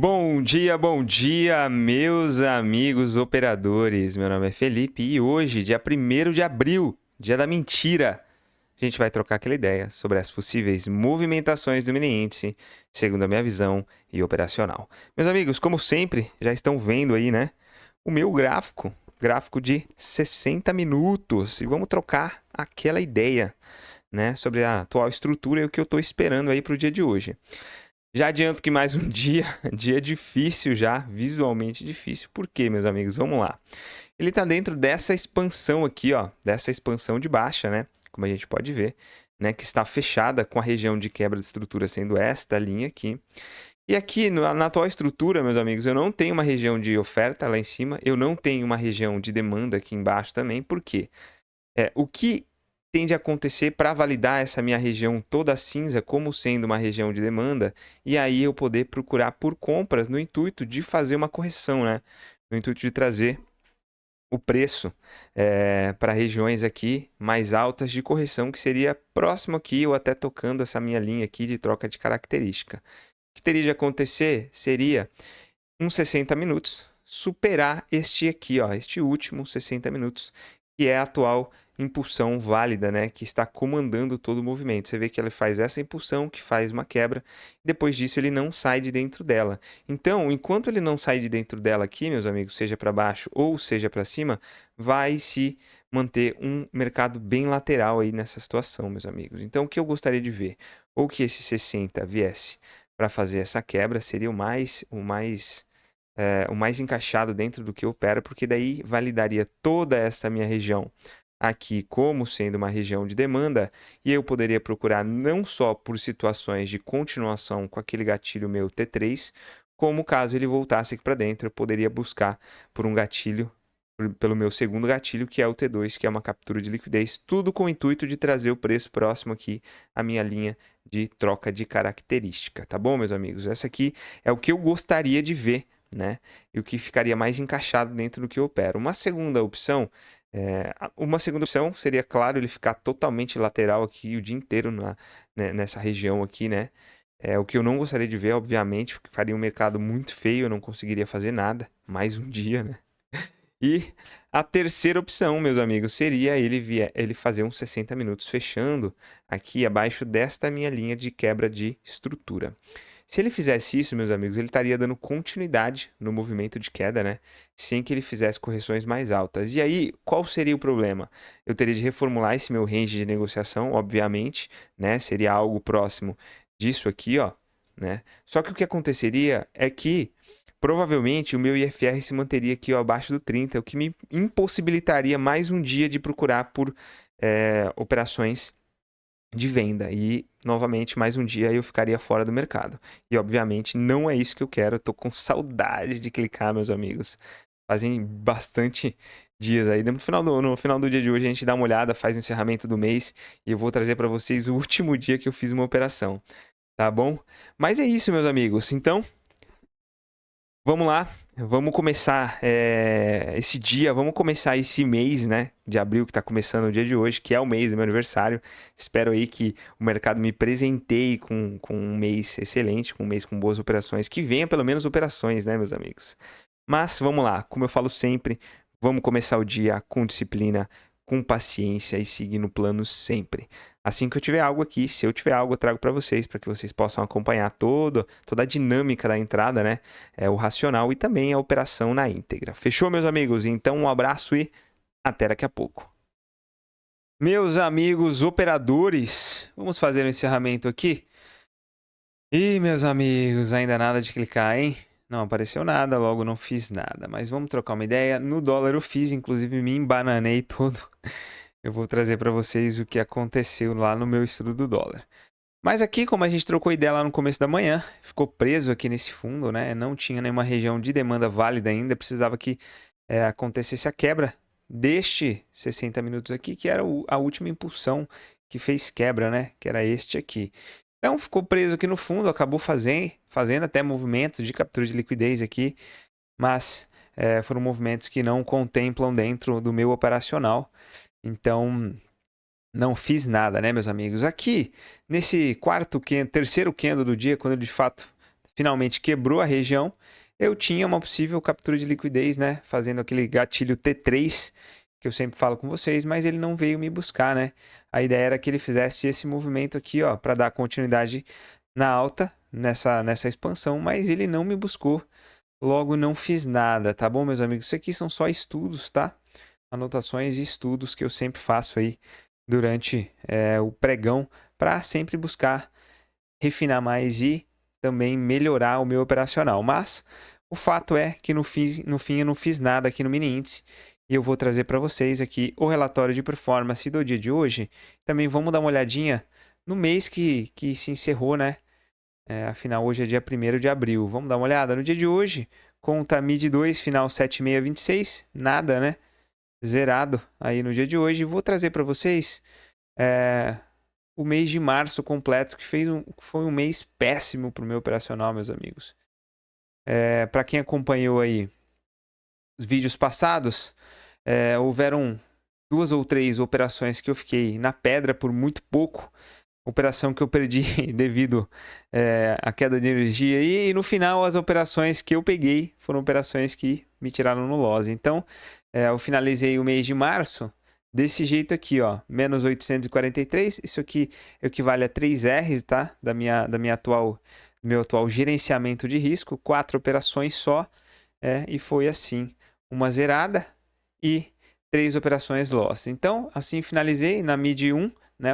Bom dia, meus amigos operadores. Meu nome é Felipe e hoje, dia 1º de abril, dia da mentira, a gente vai trocar aquela ideia sobre as possíveis movimentações do mini índice, segundo a minha visão e operacional. Meus amigos, como sempre, já estão vendo aí, né, o meu gráfico de 60 minutos. E vamos trocar aquela ideia, né, sobre a atual estrutura e o que eu estou esperando aí para o dia de hoje. Já adianto que mais um dia difícil já, visualmente difícil. Por quê, meus amigos? Vamos lá. Ele está dentro dessa expansão aqui, ó, dessa expansão de baixa, né? Como a gente pode ver, né? Que está fechada com a região de quebra de estrutura sendo esta linha aqui. E aqui, na atual estrutura, meus amigos, eu não tenho uma região de oferta lá em cima, eu não tenho uma região de demanda aqui embaixo também. Por quê? O que tende a acontecer para validar essa minha região toda cinza como sendo uma região de demanda, e aí eu poder procurar por compras no intuito de fazer uma correção, né? No intuito de trazer o preço para regiões aqui mais altas de correção, que seria próximo aqui ou até tocando essa minha linha aqui de troca de característica. O que teria de acontecer seria uns 60 minutos, superar este aqui, ó, este último 60 minutos, que é a atual impulsão válida, né, que está comandando todo o movimento. Você vê que ele faz essa impulsão, que faz uma quebra, depois disso ele não sai de dentro dela. Então, enquanto ele não sai de dentro dela aqui, meus amigos, seja para baixo ou seja para cima, vai se manter um mercado bem lateral aí nessa situação, meus amigos. Então, o que eu gostaria de ver? Ou que esse 60 viesse para fazer essa quebra, seria o mais encaixado dentro do que eu opero, porque daí validaria toda essa minha região aqui como sendo uma região de demanda, e eu poderia procurar não só por situações de continuação com aquele gatilho meu T3, como caso ele voltasse aqui para dentro, eu poderia buscar por um gatilho, pelo meu segundo gatilho, que é o T2, que é uma captura de liquidez, tudo com o intuito de trazer o preço próximo aqui à minha linha de troca de característica, tá bom, meus amigos? Essa aqui é o que eu gostaria de ver, né? E o que ficaria mais encaixado dentro do que eu opero. Uma segunda opção seria, claro, ele ficar totalmente lateral aqui o dia inteiro nessa região aqui, né? O que eu não gostaria de ver, obviamente, porque faria um mercado muito feio, eu não conseguiria fazer nada, mais um dia, né? E a terceira opção, meus amigos, seria ele fazer uns 60 minutos fechando aqui abaixo desta minha linha de quebra de estrutura. Se ele fizesse isso, meus amigos, ele estaria dando continuidade no movimento de queda, né? Sem que ele fizesse correções mais altas. E aí, qual seria o problema? Eu teria de reformular esse meu range de negociação, obviamente, né? Seria algo próximo disso aqui, ó, né? Só que o que aconteceria é que provavelmente o meu IFR se manteria aqui ó, abaixo do 30, o que me impossibilitaria mais um dia de procurar por operações de venda. E, novamente, mais um dia eu ficaria fora do mercado. E, obviamente, não é isso que eu quero. Eu tô com saudade de clicar, meus amigos. Fazem bastante dias aí. No final do dia de hoje, a gente dá uma olhada, faz o encerramento do mês. E eu vou trazer para vocês o último dia que eu fiz uma operação. Tá bom? Mas é isso, meus amigos. Então, vamos lá, vamos começar esse dia, vamos começar esse mês, né, de abril, que está começando o dia de hoje, que é o mês do meu aniversário. Espero aí que o mercado me presenteie com um mês excelente, com um mês com boas operações, que venha pelo menos operações, né, meus amigos? Mas vamos lá, como eu falo sempre, vamos começar o dia com disciplina, com paciência e seguindo o plano sempre. Assim que eu tiver algo aqui, se eu tiver algo, eu trago para vocês que vocês possam acompanhar toda a dinâmica da entrada, né? O racional e também a operação na íntegra. Fechou, meus amigos? Então, um abraço e até daqui a pouco. Meus amigos operadores, vamos fazer o encerramento aqui. Ih, meus amigos, ainda nada de clicar, hein? Não apareceu nada, logo não fiz nada. Mas vamos trocar uma ideia. No dólar eu fiz, inclusive me embananei todo. Eu vou trazer para vocês o que aconteceu lá no meu estudo do dólar. Mas aqui, como a gente trocou ideia lá no começo da manhã, ficou preso aqui nesse fundo, né? Não tinha nenhuma região de demanda válida ainda, precisava que acontecesse a quebra deste 60 minutos aqui, que era a última impulsão que fez quebra, né? Que era este aqui. Então ficou preso aqui no fundo, acabou fazendo até movimentos de captura de liquidez aqui, mas foram movimentos que não contemplam dentro do meu operacional. Então não fiz nada, né, meus amigos? Aqui, nesse terceiro candle do dia, quando ele de fato finalmente quebrou a região, eu tinha uma possível captura de liquidez, né? Fazendo aquele gatilho T3 que eu sempre falo com vocês, mas ele não veio me buscar, né? A ideia era que ele fizesse esse movimento aqui, ó, para dar continuidade na alta, nessa expansão, mas ele não me buscou. Logo, não fiz nada, tá bom, meus amigos? Isso aqui são só estudos, tá? Anotações e estudos que eu sempre faço aí durante o pregão para sempre buscar refinar mais e também melhorar o meu operacional. Mas o fato é que no fim eu não fiz nada aqui no mini índice e eu vou trazer para vocês aqui o relatório de performance do dia de hoje. Também vamos dar uma olhadinha no mês que se encerrou, né? Afinal, hoje é dia 1º de abril. Vamos dar uma olhada no dia de hoje. Conta MID 2, final 7626. Nada, né? Zerado aí no dia de hoje. Vou trazer para vocês o mês de março completo, que foi um mês péssimo para o meu operacional, meus amigos. Para quem acompanhou aí os vídeos passados, houveram 2 ou 3 operações que eu fiquei na pedra por muito pouco. Operação que eu perdi devido à queda de energia. E no final, as operações que eu peguei foram operações que me tiraram no loss. Então, eu finalizei o mês de março desse jeito aqui, ó, menos 843. Isso aqui equivale a 3 R's, tá? Do meu atual gerenciamento de risco. 4 operações só. E foi assim, uma zerada e 3 operações loss. Então, assim finalizei na MID 1, né,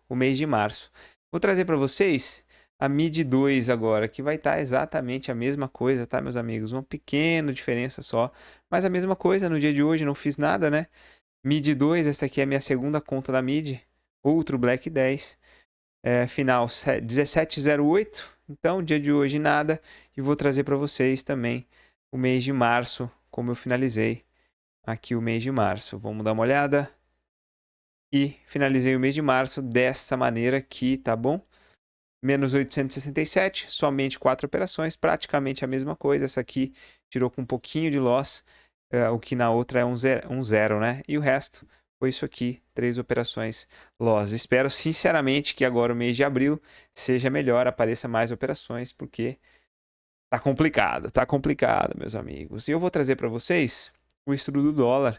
o mês de março. Vou trazer para vocês a MID 2 agora, que vai estar exatamente a mesma coisa, tá, meus amigos? Uma pequena diferença só, mas a mesma coisa no dia de hoje, não fiz nada, né? MID 2, essa aqui é a minha segunda conta da MID, outro Black 10, final 1708, então dia de hoje nada, e vou trazer para vocês também o mês de março, como eu finalizei aqui o mês de março. Vamos dar uma olhada. E finalizei o mês de março dessa maneira aqui, tá bom? Menos 867, somente 4 operações, praticamente a mesma coisa. Essa aqui tirou com um pouquinho de loss, o que na outra é um zero, né? E o resto foi isso aqui, 3 operações loss. Espero sinceramente que agora o mês de abril seja melhor, apareça mais operações, porque tá complicado, meus amigos. E eu vou trazer para vocês o estudo do dólar.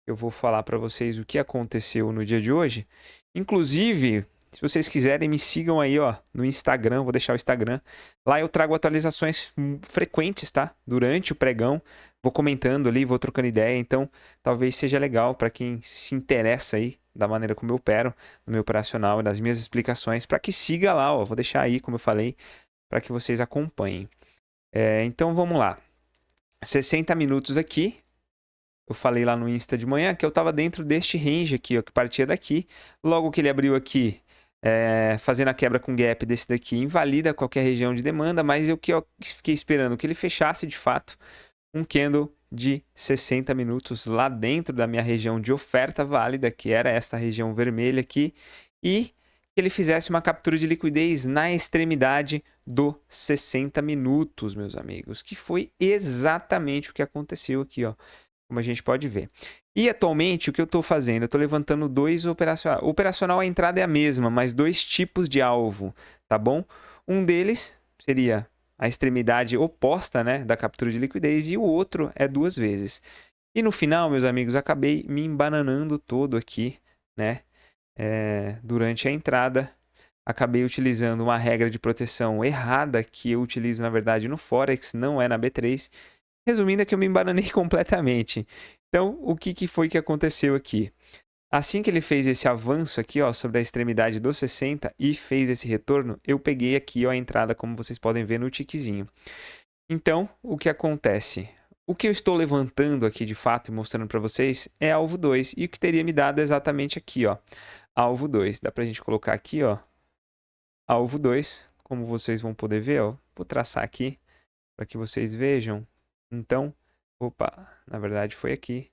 Eu vou falar para vocês o que aconteceu no dia de hoje. Inclusive, se vocês quiserem, me sigam aí, ó, no Instagram. Vou deixar o Instagram. Lá eu trago atualizações frequentes, tá? Durante o pregão. Vou comentando ali, vou trocando ideia. Então, talvez seja legal para quem se interessa aí da maneira como eu opero, no meu operacional e nas minhas explicações, para que siga lá, ó. Vou deixar aí, como eu falei, para que vocês acompanhem. Então, vamos lá. 60 minutos aqui. Eu falei lá no Insta de manhã que eu estava dentro deste range aqui, ó, que partia daqui. Logo que ele abriu aqui, fazendo a quebra com gap desse daqui, invalida qualquer região de demanda, mas eu fiquei esperando que ele fechasse de fato um candle de 60 minutos lá dentro da minha região de oferta válida, que era esta região vermelha aqui, e que ele fizesse uma captura de liquidez na extremidade do 60 minutos, meus amigos, que foi exatamente o que aconteceu aqui, ó. Como a gente pode ver. E atualmente o que eu estou fazendo? Eu estou levantando 2 operacionais. O operacional, a entrada é a mesma, mas 2 tipos de alvo, tá bom? Um deles seria a extremidade oposta, né, da captura de liquidez, e o outro é 2 vezes. E no final, meus amigos, acabei me embananando todo aqui, né, durante a entrada. Acabei utilizando uma regra de proteção errada, que eu utilizo, na verdade, no Forex, não é na B3. Resumindo, é que eu me embananei completamente. Então, o que foi que aconteceu aqui? Assim que ele fez esse avanço aqui, ó, sobre a extremidade dos 60 e fez esse retorno, eu peguei aqui, ó, a entrada, como vocês podem ver no tiquezinho. Então, o que acontece? O que eu estou levantando aqui de fato e mostrando para vocês é alvo 2. E o que teria me dado exatamente aqui, ó, alvo 2. Dá pra gente colocar aqui, ó, alvo 2, como vocês vão poder ver, ó. Vou traçar aqui para que vocês vejam. Então, na verdade foi aqui.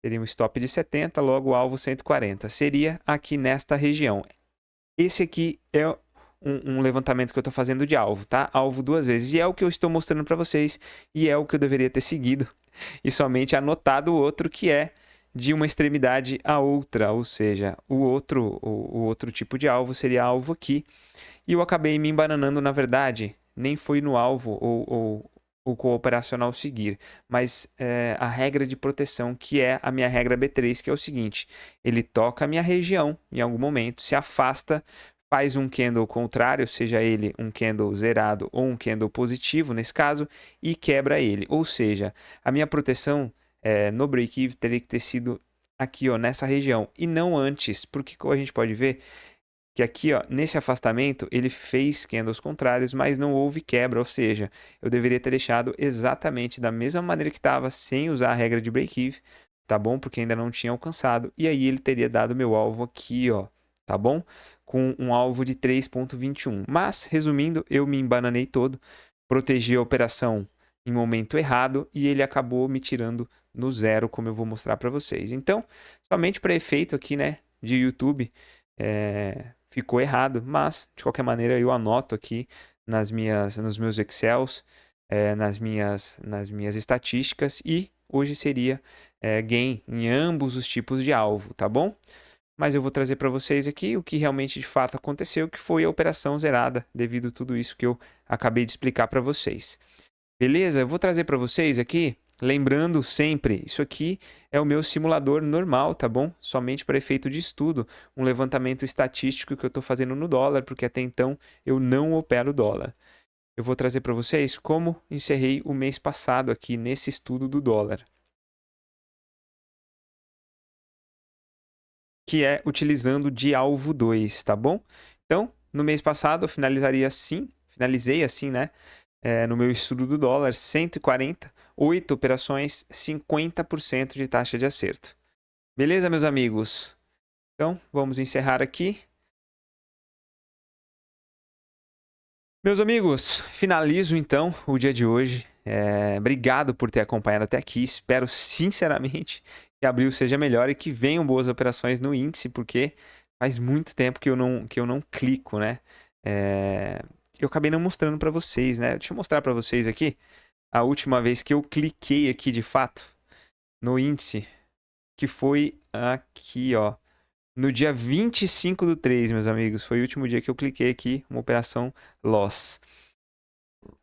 Teria um stop de 70, logo o alvo 140. Seria aqui nesta região. Esse aqui é um levantamento que eu estou fazendo de alvo, tá? Alvo 2 vezes. E é o que eu estou mostrando para vocês. E é o que eu deveria ter seguido. E somente anotado o outro, que é de uma extremidade a outra. Ou seja, o outro tipo de alvo seria alvo aqui. E eu acabei me embananando, na verdade, nem foi no alvo ou com o operacional seguir, mas a regra de proteção, que é a minha regra B3, que é o seguinte: ele toca a minha região em algum momento, se afasta, faz um candle contrário, seja ele um candle zerado ou um candle positivo nesse caso, e quebra ele. Ou seja, a minha proteção no break-even teria que ter sido aqui, ó, nessa região, e não antes, porque como a gente pode ver que aqui, ó, nesse afastamento, ele fez candles contrários, mas não houve quebra, ou seja, eu deveria ter deixado exatamente da mesma maneira que estava, sem usar a regra de break-even, tá bom? Porque ainda não tinha alcançado, e aí ele teria dado meu alvo aqui, ó, tá bom? Com um alvo de 3,21. Mas, resumindo, eu me embananei todo, protegi a operação em momento errado, e ele acabou me tirando no zero, como eu vou mostrar para vocês. Então, somente para efeito aqui, né, de YouTube, ficou errado, mas de qualquer maneira eu anoto aqui nos meus Excels, nas minhas estatísticas, e hoje seria gain em ambos os tipos de alvo, tá bom? Mas eu vou trazer para vocês aqui o que realmente de fato aconteceu, que foi a operação zerada, devido a tudo isso que eu acabei de explicar para vocês. Beleza? Eu vou trazer para vocês aqui, lembrando sempre, isso aqui é o meu simulador normal, tá bom? Somente para efeito de estudo, um levantamento estatístico que eu estou fazendo no dólar, porque até então eu não opero dólar. Eu vou trazer para vocês como encerrei o mês passado aqui nesse estudo do dólar, que é utilizando de alvo 2, tá bom? Então, no mês passado eu finalizei assim, né? No meu estudo do dólar, 140, 8 operações, 50% de taxa de acerto. Beleza, meus amigos? Então, vamos encerrar aqui. Meus amigos, finalizo então o dia de hoje. Obrigado por ter acompanhado até aqui. Espero sinceramente que abril seja melhor e que venham boas operações no índice, porque faz muito tempo que eu não clico, né? Eu acabei não mostrando para vocês, né? Deixa eu mostrar para vocês aqui a última vez que eu cliquei aqui de fato no índice, que foi aqui, ó, no dia 25/3, meus amigos. Foi o último dia que eu cliquei aqui, uma operação loss.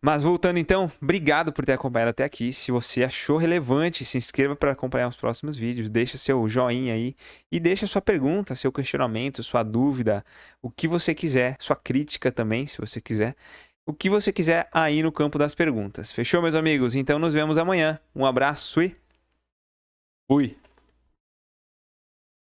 Mas voltando então, obrigado por ter acompanhado até aqui. Se você achou relevante, se inscreva para acompanhar os próximos vídeos, deixa seu joinha aí e deixa sua pergunta, seu questionamento, sua dúvida, o que você quiser, sua crítica também, se você quiser. O que você quiser aí no campo das perguntas. Fechou, meus amigos? Então nos vemos amanhã. Um abraço e fui!